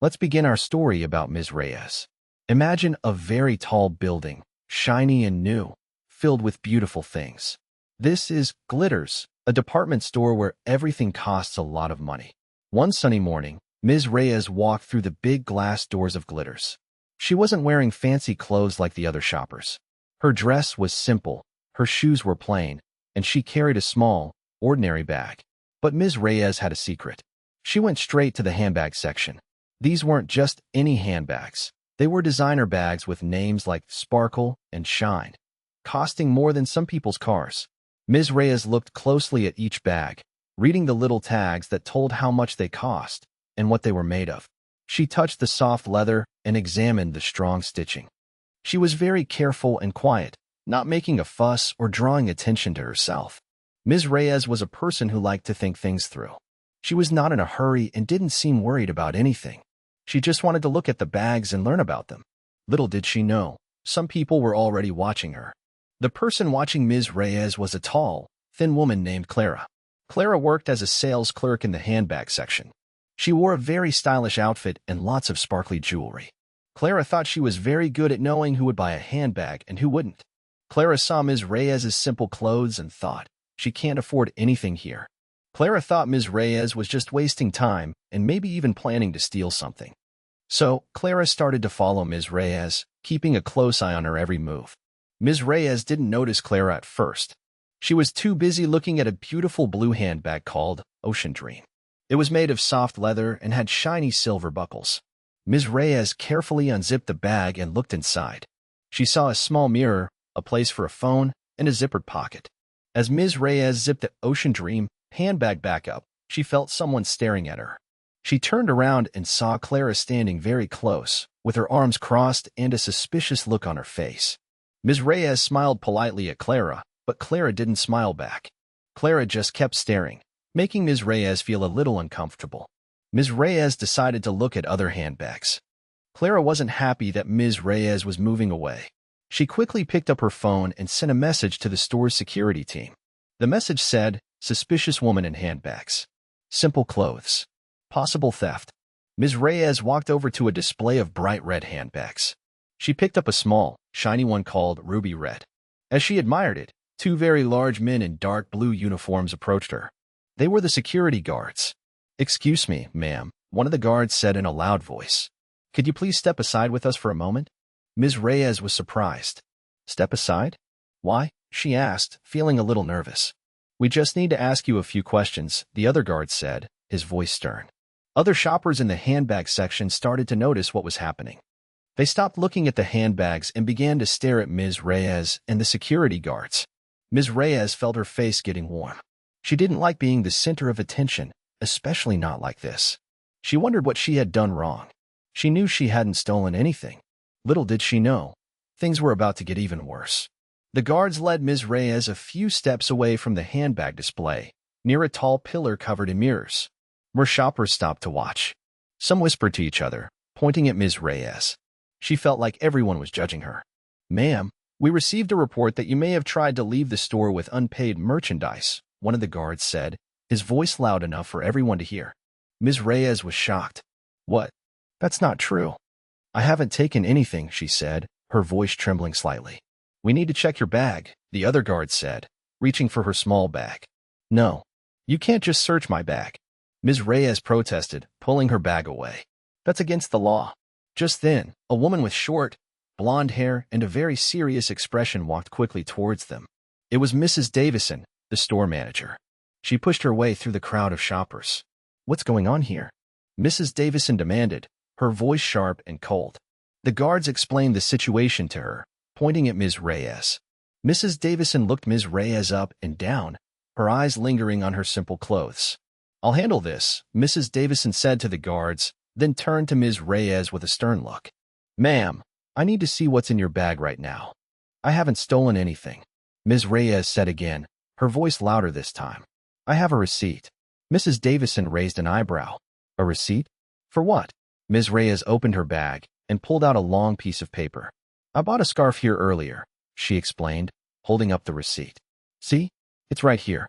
Let's begin our story about Ms. Reyes. Imagine a very tall building, shiny and new, filled with beautiful things. This is Glitters, a department store where everything costs a lot of money. One sunny morning, Ms. Reyes walked through the big glass doors of Glitters. She wasn't wearing fancy clothes like the other shoppers. Her dress was simple, her shoes were plain, and she carried a small, ordinary bag. But Ms. Reyes had a secret. She went straight to the handbag section. These weren't just any handbags. They were designer bags with names like Sparkle and Shine, costing more than some people's cars. Ms. Reyes looked closely at each bag, reading the little tags that told how much they cost and what they were made of. She touched the soft leather and examined the strong stitching. She was very careful and quiet, not making a fuss or drawing attention to herself. Ms. Reyes was a person who liked to think things through. She was not in a hurry and didn't seem worried about anything. She just wanted to look at the bags and learn about them. Little did she know, some people were already watching her. The person watching Ms. Reyes was a tall, thin woman named Clara. Clara worked as a sales clerk in the handbag section. She wore a very stylish outfit and lots of sparkly jewelry. Clara thought she was very good at knowing who would buy a handbag and who wouldn't. Clara saw Ms. Reyes's simple clothes and thought, she can't afford anything here. Clara thought Ms. Reyes was just wasting time and maybe even planning to steal something. So, Clara started to follow Ms. Reyes, keeping a close eye on her every move. Ms. Reyes didn't notice Clara at first. She was too busy looking at a beautiful blue handbag called Ocean Dream. It was made of soft leather and had shiny silver buckles. Ms. Reyes carefully unzipped the bag and looked inside. She saw a small mirror, a place for a phone, and a zippered pocket. As Ms. Reyes zipped the Ocean Dream handbag back up, she felt someone staring at her. She turned around and saw Clara standing very close, with her arms crossed and a suspicious look on her face. Ms. Reyes smiled politely at Clara, but Clara didn't smile back. Clara just kept staring, making Ms. Reyes feel a little uncomfortable. Ms. Reyes decided to look at other handbags. Clara wasn't happy that Ms. Reyes was moving away. She quickly picked up her phone and sent a message to the store's security team. The message said, "Suspicious woman in handbags. Simple clothes. Possible theft." Ms. Reyes walked over to a display of bright red handbags. She picked up a small, shiny one called Ruby Red. As she admired it, two very large men in dark blue uniforms approached her. They were the security guards. "Excuse me, ma'am," one of the guards said in a loud voice. "Could you please step aside with us for a moment?" Ms. Reyes was surprised. "Step aside? Why?" she asked, feeling a little nervous. "We just need to ask you a few questions," the other guard said, his voice stern. Other shoppers in the handbag section started to notice what was happening. They stopped looking at the handbags and began to stare at Ms. Reyes and the security guards. Ms. Reyes felt her face getting warm. She didn't like being the center of attention, especially not like this. She wondered what she had done wrong. She knew she hadn't stolen anything. Little did she know, things were about to get even worse. The guards led Ms. Reyes a few steps away from the handbag display, near a tall pillar covered in mirrors. More shoppers stopped to watch. Some whispered to each other, pointing at Ms. Reyes. She felt like everyone was judging her. "Ma'am, we received a report that you may have tried to leave the store with unpaid merchandise," one of the guards said, his voice loud enough for everyone to hear. Ms. Reyes was shocked. "What? That's not true." "I haven't taken anything," she said, her voice trembling slightly. "We need to check your bag," the other guard said, reaching for her small bag. "No, you can't just search my bag." Ms. Reyes protested, pulling her bag away. "That's against the law." Just then, a woman with short, blonde hair and a very serious expression walked quickly towards them. It was Mrs. Davison, the store manager. She pushed her way through the crowd of shoppers. "What's going on here?" Mrs. Davison demanded, her voice sharp and cold. The guards explained the situation to her, pointing at Ms. Reyes. Mrs. Davison looked Ms. Reyes up and down, her eyes lingering on her simple clothes. "I'll handle this," Mrs. Davison said to the guards, then turned to Ms. Reyes with a stern look. "Ma'am, I need to see what's in your bag right now." "I haven't stolen anything," Ms. Reyes said again, her voice louder this time. "I have a receipt." Mrs. Davison raised an eyebrow. "A receipt? For what?" Ms. Reyes opened her bag and pulled out a long piece of paper. "I bought a scarf here earlier," she explained, holding up the receipt. "See? It's right here."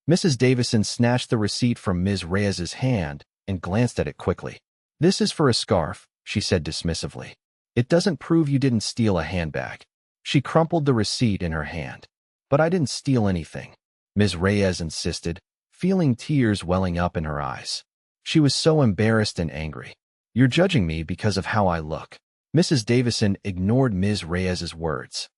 Mrs. Davison snatched the receipt from Ms. Reyes's hand and glanced at it quickly. "This is for a scarf," she said dismissively. "It doesn't prove you didn't steal a handbag." She crumpled the receipt in her hand. "But I didn't steal anything," Ms. Reyes insisted, feeling tears welling up in her eyes. She was so embarrassed and angry. "You're judging me because of how I look." Mrs. Davison ignored Ms. Reyes's words.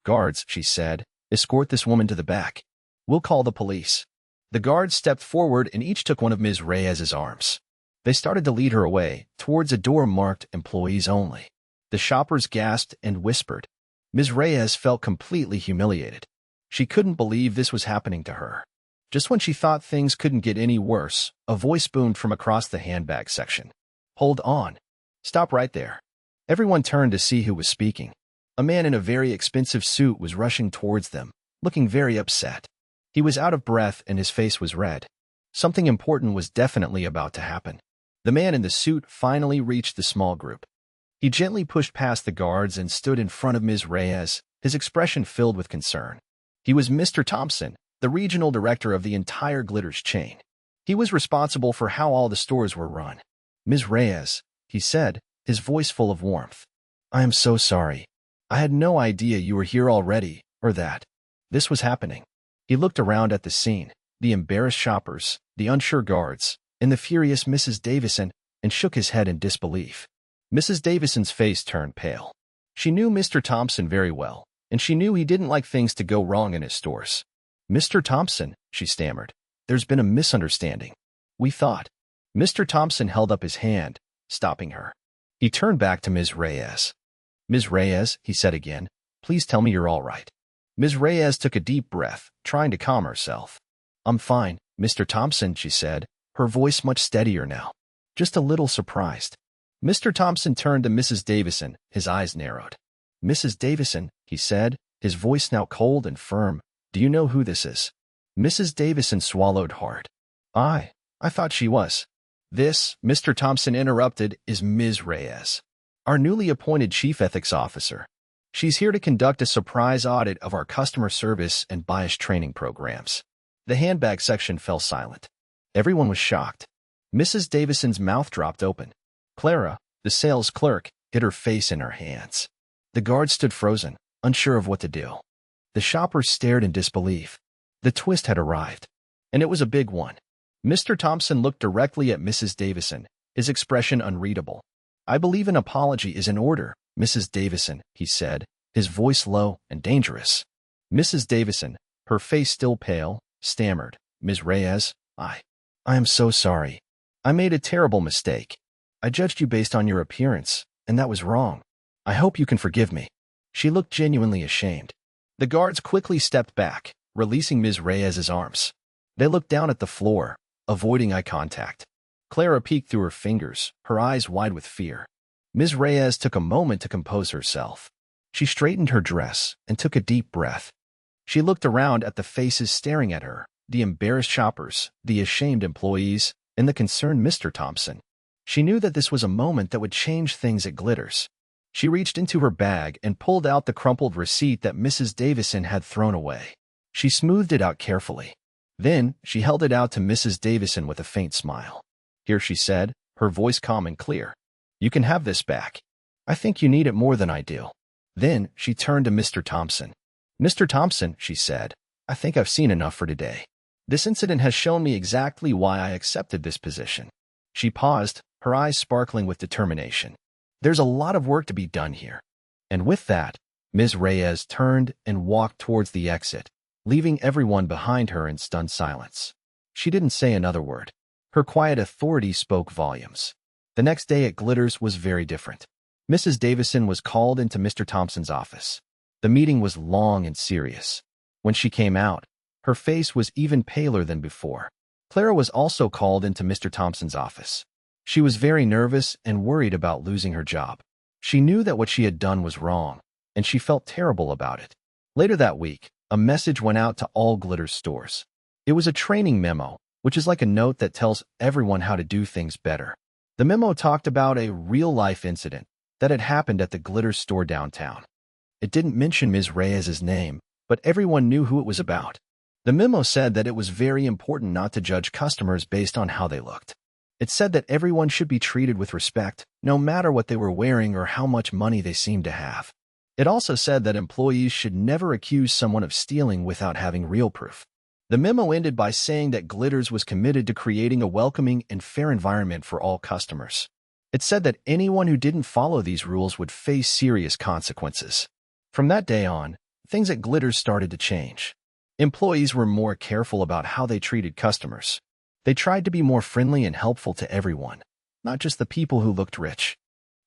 "Guards," she said, "escort this woman to the back. We'll call the police." The guards stepped forward and each took one of Ms. Reyes's arms. They started to lead her away, towards a door marked "Employees Only." The shoppers gasped and whispered. Ms. Reyes felt completely humiliated. She couldn't believe this was happening to her. Just when she thought things couldn't get any worse, a voice boomed from across the handbag section. "Hold on. Stop right there." Everyone turned to see who was speaking. A man in a very expensive suit was rushing towards them, looking very upset. He was out of breath and his face was red. Something important was definitely about to happen. The man in the suit finally reached the small group. He gently pushed past the guards and stood in front of Ms. Reyes, his expression filled with concern. He was Mr. Thompson, the regional director of the entire Glitters chain. He was responsible for how all the stores were run. "Ms. Reyes," he said, his voice full of warmth. "I am so sorry. I had no idea you were here already, or that this was happening." He looked around at the scene, the embarrassed shoppers, the unsure guards, and the furious Mrs. Davison, and shook his head in disbelief. Mrs. Davison's face turned pale. She knew Mr. Thompson very well, and she knew he didn't like things to go wrong in his stores. "Mr. Thompson," she stammered, "there's been a misunderstanding. We thought—" Mr. Thompson held up his hand, stopping her. He turned back to Ms. Reyes. "Ms. Reyes," he said again, "please tell me you're all right." Ms. Reyes took a deep breath, trying to calm herself. "I'm fine, Mr. Thompson," she said, her voice much steadier now. "Just a little surprised." Mr. Thompson turned to Mrs. Davison, his eyes narrowed. "Mrs. Davison," he said, his voice now cold and firm, "do you know who this is?" Mrs. Davison swallowed hard. I thought she was." "This," Mr. Thompson interrupted, "is Ms. Reyes, our newly appointed Chief Ethics Officer. She's here to conduct a surprise audit of our customer service and bias training programs." The handbag section fell silent. Everyone was shocked. Mrs. Davison's mouth dropped open. Clara, the sales clerk, hid her face in her hands. The guards stood frozen, unsure of what to do. The shoppers stared in disbelief. The twist had arrived, and it was a big one. Mr. Thompson looked directly at Mrs. Davison, his expression unreadable. "I believe an apology is in order, Mrs. Davison," he said, his voice low and dangerous. Mrs. Davison, her face still pale, stammered, "Ms. Reyes, I am so sorry. I made a terrible mistake. I judged you based on your appearance, and that was wrong. I hope you can forgive me." She looked genuinely ashamed. The guards quickly stepped back, releasing Ms. Reyes's arms. They looked down at the floor, avoiding eye contact. Clara peeked through her fingers, her eyes wide with fear. Ms. Reyes took a moment to compose herself. She straightened her dress and took a deep breath. She looked around at the faces staring at her, the embarrassed shoppers, the ashamed employees, and the concerned Mr. Thompson. She knew that this was a moment that would change things at Glitters. She reached into her bag and pulled out the crumpled receipt that Mrs. Davison had thrown away. She smoothed it out carefully. Then, she held it out to Mrs. Davison with a faint smile. "Here," she said, her voice calm and clear. "You can have this back. I think you need it more than I do." Then, she turned to Mr. Thompson. "Mr. Thompson," she said, "I think I've seen enough for today. This incident has shown me exactly why I accepted this position." She paused, her eyes sparkling with determination. "There's a lot of work to be done here." And with that, Ms. Reyes turned and walked towards the exit, leaving everyone behind her in stunned silence. She didn't say another word. Her quiet authority spoke volumes. The next day at Glitters was very different. Mrs. Davison was called into Mr. Thompson's office. The meeting was long and serious. When she came out, her face was even paler than before. Clara was also called into Mr. Thompson's office. She was very nervous and worried about losing her job. She knew that what she had done was wrong, and she felt terrible about it. Later that week, a message went out to all Glitters stores. It was a training memo, which is like a note that tells everyone how to do things better. The memo talked about a real-life incident that had happened at the Glitters store downtown. It didn't mention Ms. Reyes's name, but everyone knew who it was about. The memo said that it was very important not to judge customers based on how they looked. It said that everyone should be treated with respect, no matter what they were wearing or how much money they seemed to have. It also said that employees should never accuse someone of stealing without having real proof. The memo ended by saying that Glitters was committed to creating a welcoming and fair environment for all customers. It said that anyone who didn't follow these rules would face serious consequences. From that day on, things at Glitters started to change. Employees were more careful about how they treated customers. They tried to be more friendly and helpful to everyone, not just the people who looked rich.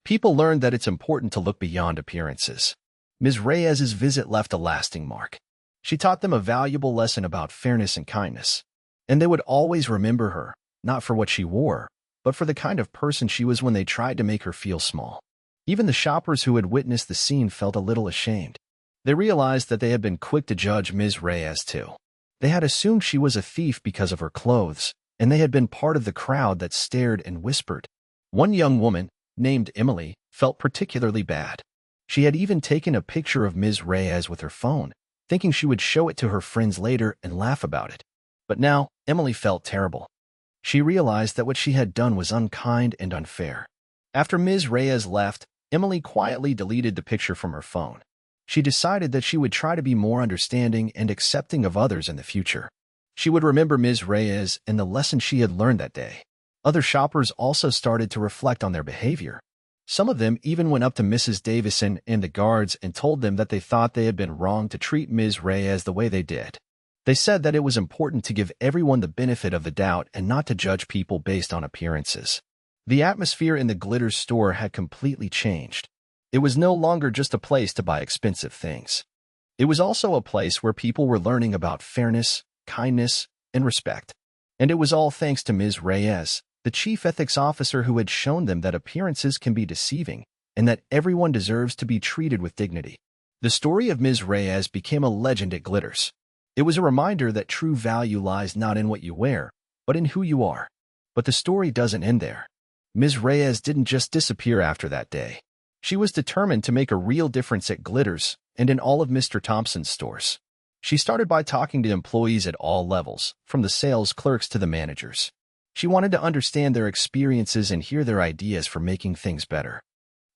People learned that it's important to look beyond appearances. Ms. Reyes's visit left a lasting mark. She taught them a valuable lesson about fairness and kindness. And they would always remember her, not for what she wore, but for the kind of person she was when they tried to make her feel small. Even the shoppers who had witnessed the scene felt a little ashamed. They realized that they had been quick to judge Ms. Reyes too. They had assumed she was a thief because of her clothes, and they had been part of the crowd that stared and whispered. One young woman, named Emily, felt particularly bad. She had even taken a picture of Ms. Reyes with her phone, thinking she would show it to her friends later and laugh about it. But now, Emily felt terrible. She realized that what she had done was unkind and unfair. After Ms. Reyes left, Emily quietly deleted the picture from her phone. She decided that she would try to be more understanding and accepting of others in the future. She would remember Ms. Reyes and the lesson she had learned that day. Other shoppers also started to reflect on their behavior. Some of them even went up to Mrs. Davison and the guards and told them that they thought they had been wrong to treat Ms. Reyes the way they did. They said that it was important to give everyone the benefit of the doubt and not to judge people based on appearances. The atmosphere in the Glitters store had completely changed. It was no longer just a place to buy expensive things. It was also a place where people were learning about fairness, kindness, and respect. And it was all thanks to Ms. Reyes, the chief ethics officer who had shown them that appearances can be deceiving and that everyone deserves to be treated with dignity. The story of Ms. Reyes became a legend at Glitters. It was a reminder that true value lies not in what you wear, but in who you are. But the story doesn't end there. Ms. Reyes didn't just disappear after that day. She was determined to make a real difference at Glitters and in all of Mr. Thompson's stores. She started by talking to employees at all levels, from the sales clerks to the managers. She wanted to understand their experiences and hear their ideas for making things better.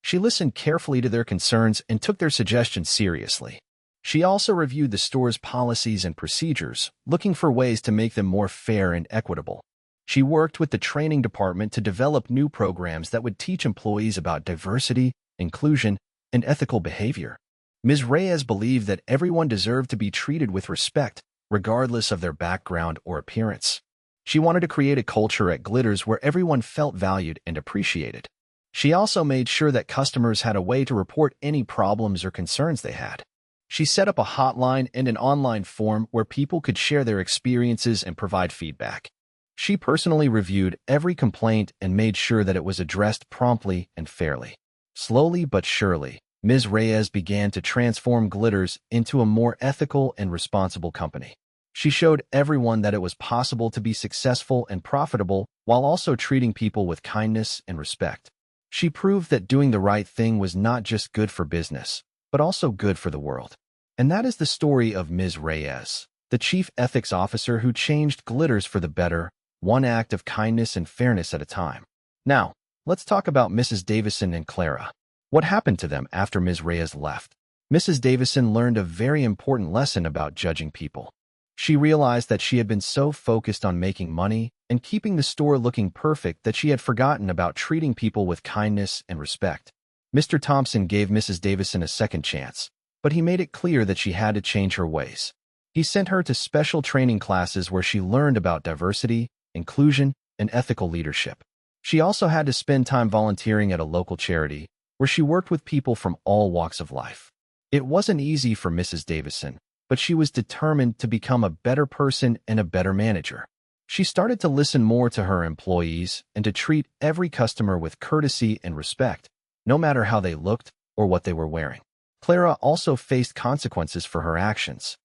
She listened carefully to their concerns and took their suggestions seriously. She also reviewed the store's policies and procedures, looking for ways to make them more fair and equitable. She worked with the training department to develop new programs that would teach employees about diversity, inclusion, and ethical behavior. Ms. Reyes believed that everyone deserved to be treated with respect, regardless of their background or appearance. She wanted to create a culture at Glitters where everyone felt valued and appreciated. She also made sure that customers had a way to report any problems or concerns they had. She set up a hotline and an online form where people could share their experiences and provide feedback. She personally reviewed every complaint and made sure that it was addressed promptly and fairly. Slowly but surely, Ms. Reyes began to transform Glitters into a more ethical and responsible company. She showed everyone that it was possible to be successful and profitable while also treating people with kindness and respect. She proved that doing the right thing was not just good for business, but also good for the world. And that is the story of Ms. Reyes, the chief ethics officer who changed Glitters for the better, one act of kindness and fairness at a time. Now, let's talk about Mrs. Davison and Clara. What happened to them after Ms. Reyes left? Mrs. Davison learned a very important lesson about judging people. She realized that she had been so focused on making money and keeping the store looking perfect that she had forgotten about treating people with kindness and respect. Mr. Thompson gave Mrs. Davison a second chance, but he made it clear that she had to change her ways. He sent her to special training classes where she learned about diversity, inclusion, and ethical leadership. She also had to spend time volunteering at a local charity, where she worked with people from all walks of life. It wasn't easy for Mrs. Davison, but she was determined to become a better person and a better manager. She started to listen more to her employees and to treat every customer with courtesy and respect, no matter how they looked or what they were wearing. Clara also faced consequences for her actions.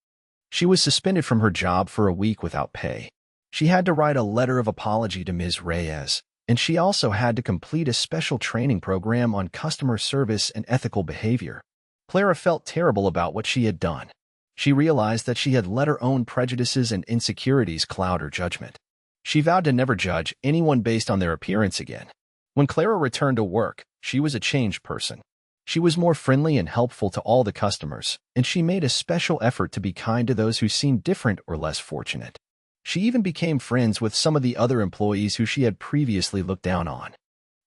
She was suspended from her job for a week without pay. She had to write a letter of apology to Ms. Reyes, and she also had to complete a special training program on customer service and ethical behavior. Clara felt terrible about what she had done. She realized that she had let her own prejudices and insecurities cloud her judgment. She vowed to never judge anyone based on their appearance again. When Clara returned to work, she was a changed person. She was more friendly and helpful to all the customers, and she made a special effort to be kind to those who seemed different or less fortunate. She even became friends with some of the other employees who she had previously looked down on.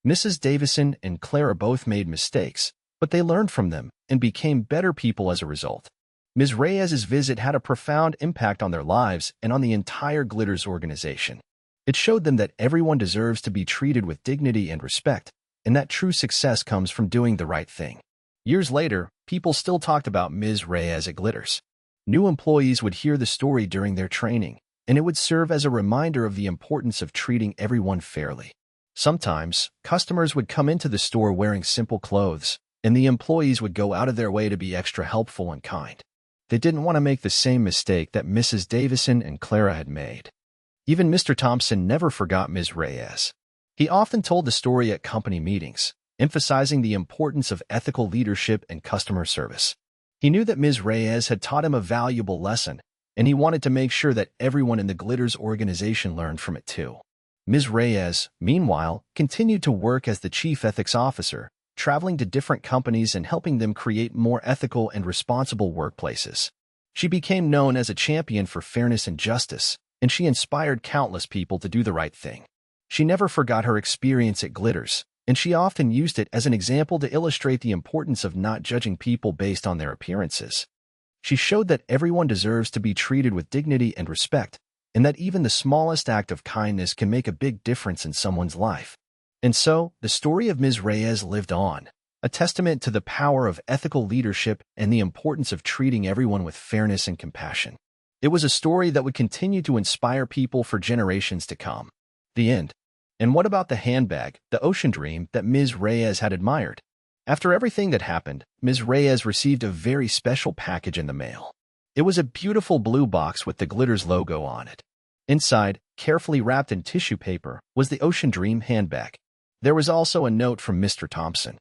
Mrs. Davison and Clara both made mistakes, but they learned from them and became better people as a result. Ms. Reyes's visit had a profound impact on their lives and on the entire Glitters organization. It showed them that everyone deserves to be treated with dignity and respect, and that true success comes from doing the right thing. Years later, people still talked about Ms. Reyes at Glitters. New employees would hear the story during their training, and it would serve as a reminder of the importance of treating everyone fairly. Sometimes, customers would come into the store wearing simple clothes, and the employees would go out of their way to be extra helpful and kind. They didn't want to make the same mistake that Mrs. Davison and Clara had made. Even Mr. Thompson never forgot Ms. Reyes. He often told the story at company meetings, emphasizing the importance of ethical leadership and customer service. He knew that Ms. Reyes had taught him a valuable lesson, and he wanted to make sure that everyone in the Glitters organization learned from it too. Ms. Reyes, meanwhile, continued to work as the chief ethics officer, traveling to different companies and helping them create more ethical and responsible workplaces. She became known as a champion for fairness and justice, and she inspired countless people to do the right thing. She never forgot her experience at Glitters, and she often used it as an example to illustrate the importance of not judging people based on their appearances. She showed that everyone deserves to be treated with dignity and respect, and that even the smallest act of kindness can make a big difference in someone's life. And so, the story of Ms. Reyes lived on, a testament to the power of ethical leadership and the importance of treating everyone with fairness and compassion. It was a story that would continue to inspire people for generations to come. The end. And what about the handbag, the ocean dream that Ms. Reyes had admired? After everything that happened, Ms. Reyes received a very special package in the mail. It was a beautiful blue box with the Glitters logo on it. Inside, carefully wrapped in tissue paper, was the Ocean Dream handbag. There was also a note from Mr. Thompson.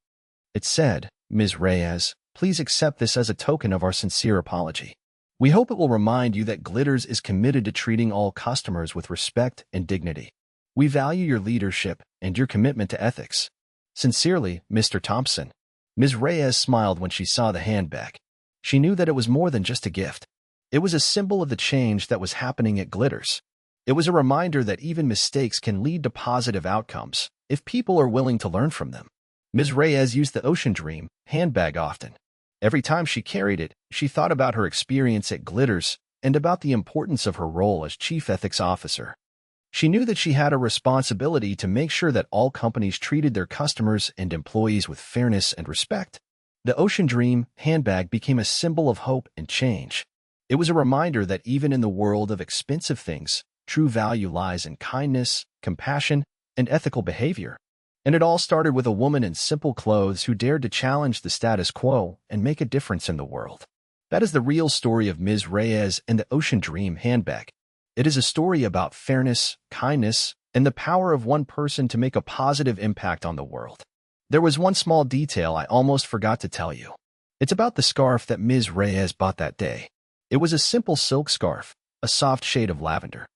It said, "Ms. Reyes, please accept this as a token of our sincere apology. We hope it will remind you that Glitters is committed to treating all customers with respect and dignity. We value your leadership and your commitment to ethics. Sincerely, Mr. Thompson." Ms. Reyes smiled when she saw the handbag. She knew that it was more than just a gift. It was a symbol of the change that was happening at Glitters. It was a reminder that even mistakes can lead to positive outcomes if people are willing to learn from them. Ms. Reyes used the Ocean Dream handbag often. Every time she carried it, she thought about her experience at Glitters and about the importance of her role as Chief Ethics Officer. She knew that she had a responsibility to make sure that all companies treated their customers and employees with fairness and respect. The Ocean Dream handbag became a symbol of hope and change. It was a reminder that even in the world of expensive things, true value lies in kindness, compassion, and ethical behavior. And it all started with a woman in simple clothes who dared to challenge the status quo and make a difference in the world. That is the real story of Ms. Reyes and the Ocean Dream handbag. It is a story about fairness, kindness, and the power of one person to make a positive impact on the world. There was one small detail I almost forgot to tell you. It's about the scarf that Ms. Reyes bought that day. It was a simple silk scarf, a soft shade of lavender.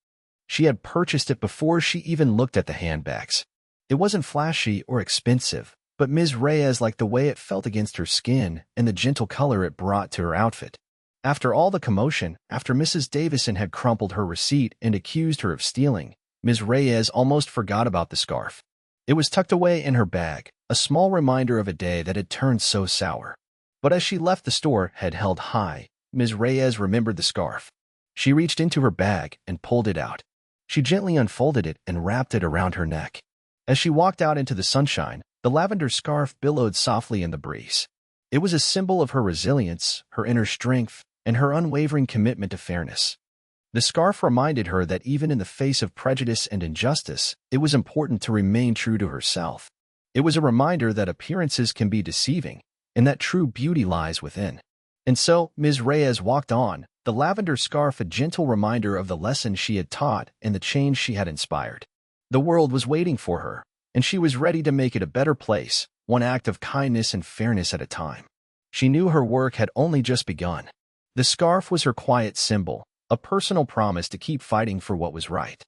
She had purchased it before she even looked at the handbags. It wasn't flashy or expensive, but Ms. Reyes liked the way it felt against her skin and the gentle color it brought to her outfit. After all the commotion, after Mrs. Davison had crumpled her receipt and accused her of stealing, Ms. Reyes almost forgot about the scarf. It was tucked away in her bag, a small reminder of a day that had turned so sour. But as she left the store, head held high, Ms. Reyes remembered the scarf. She reached into her bag and pulled it out. She gently unfolded it and wrapped it around her neck. As she walked out into the sunshine, the lavender scarf billowed softly in the breeze. It was a symbol of her resilience, her inner strength, and her unwavering commitment to fairness. The scarf reminded her that even in the face of prejudice and injustice, it was important to remain true to herself. It was a reminder that appearances can be deceiving, and that true beauty lies within. And so, Ms. Reyes walked on, the lavender scarf a gentle reminder of the lesson she had taught and the change she had inspired. The world was waiting for her, and she was ready to make it a better place, one act of kindness and fairness at a time. She knew her work had only just begun. The scarf was her quiet symbol, a personal promise to keep fighting for what was right.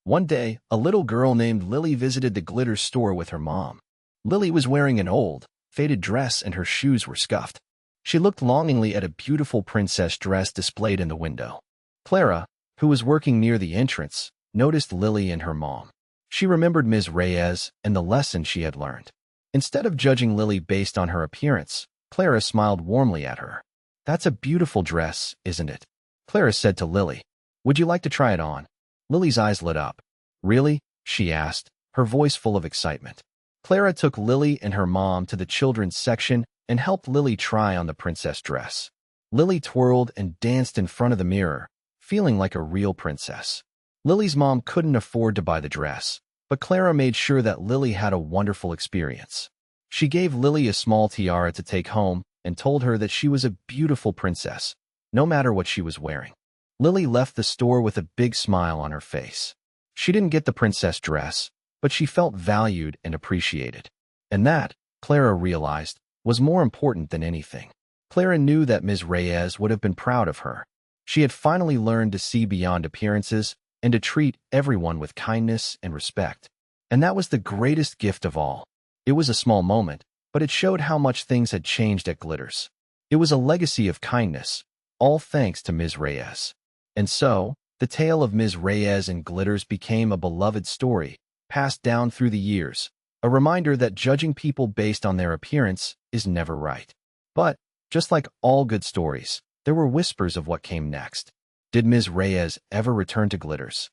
One day, a little girl named Lily visited the glitter store with her mom. Lily was wearing an old, faded dress and her shoes were scuffed. She looked longingly at a beautiful princess dress displayed in the window. Clara, who was working near the entrance, noticed Lily and her mom. She remembered Ms. Reyes and the lesson she had learned. Instead of judging Lily based on her appearance, Clara smiled warmly at her. "That's a beautiful dress, isn't it?" Clara said to Lily. "Would you like to try it on?" Lily's eyes lit up. "Really?" she asked, her voice full of excitement. Clara took Lily and her mom to the children's section and helped Lily try on the princess dress. Lily twirled and danced in front of the mirror, feeling like a real princess. Lily's mom couldn't afford to buy the dress, but Clara made sure that Lily had a wonderful experience. She gave Lily a small tiara to take home and told her that she was a beautiful princess, no matter what she was wearing. Lily left the store with a big smile on her face. She didn't get the princess dress, but she felt valued and appreciated. And that, Clara realized, was more important than anything. Clara knew that Ms. Reyes would have been proud of her. She had finally learned to see beyond appearances and to treat everyone with kindness and respect. And that was the greatest gift of all. It was a small moment, but it showed how much things had changed at Glitters. It was a legacy of kindness, all thanks to Ms. Reyes. And so, the tale of Ms. Reyes and Glitters became a beloved story, passed down through the years, a reminder that judging people based on their appearance is never right. But, just like all good stories, there were whispers of what came next. Did Ms. Reyes ever return to Glitters?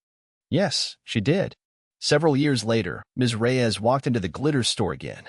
Yes, she did. Several years later, Ms. Reyes walked into the Glitters store again.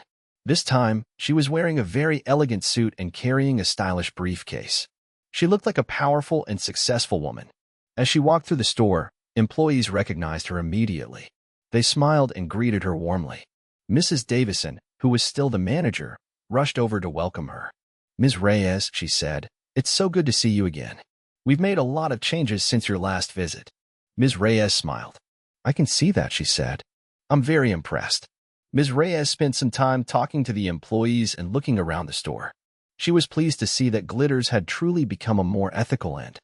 This time, she was wearing a very elegant suit and carrying a stylish briefcase. She looked like a powerful and successful woman. As she walked through the store, employees recognized her immediately. They smiled and greeted her warmly. Mrs. Davison, who was still the manager, rushed over to welcome her. "Ms. Reyes," she said, "it's so good to see you again. We've made a lot of changes since your last visit." Ms. Reyes smiled. "I can see that," she said. "I'm very impressed." Ms. Reyes spent some time talking to the employees and looking around the store. She was pleased to see that Glitters had truly become a more ethical and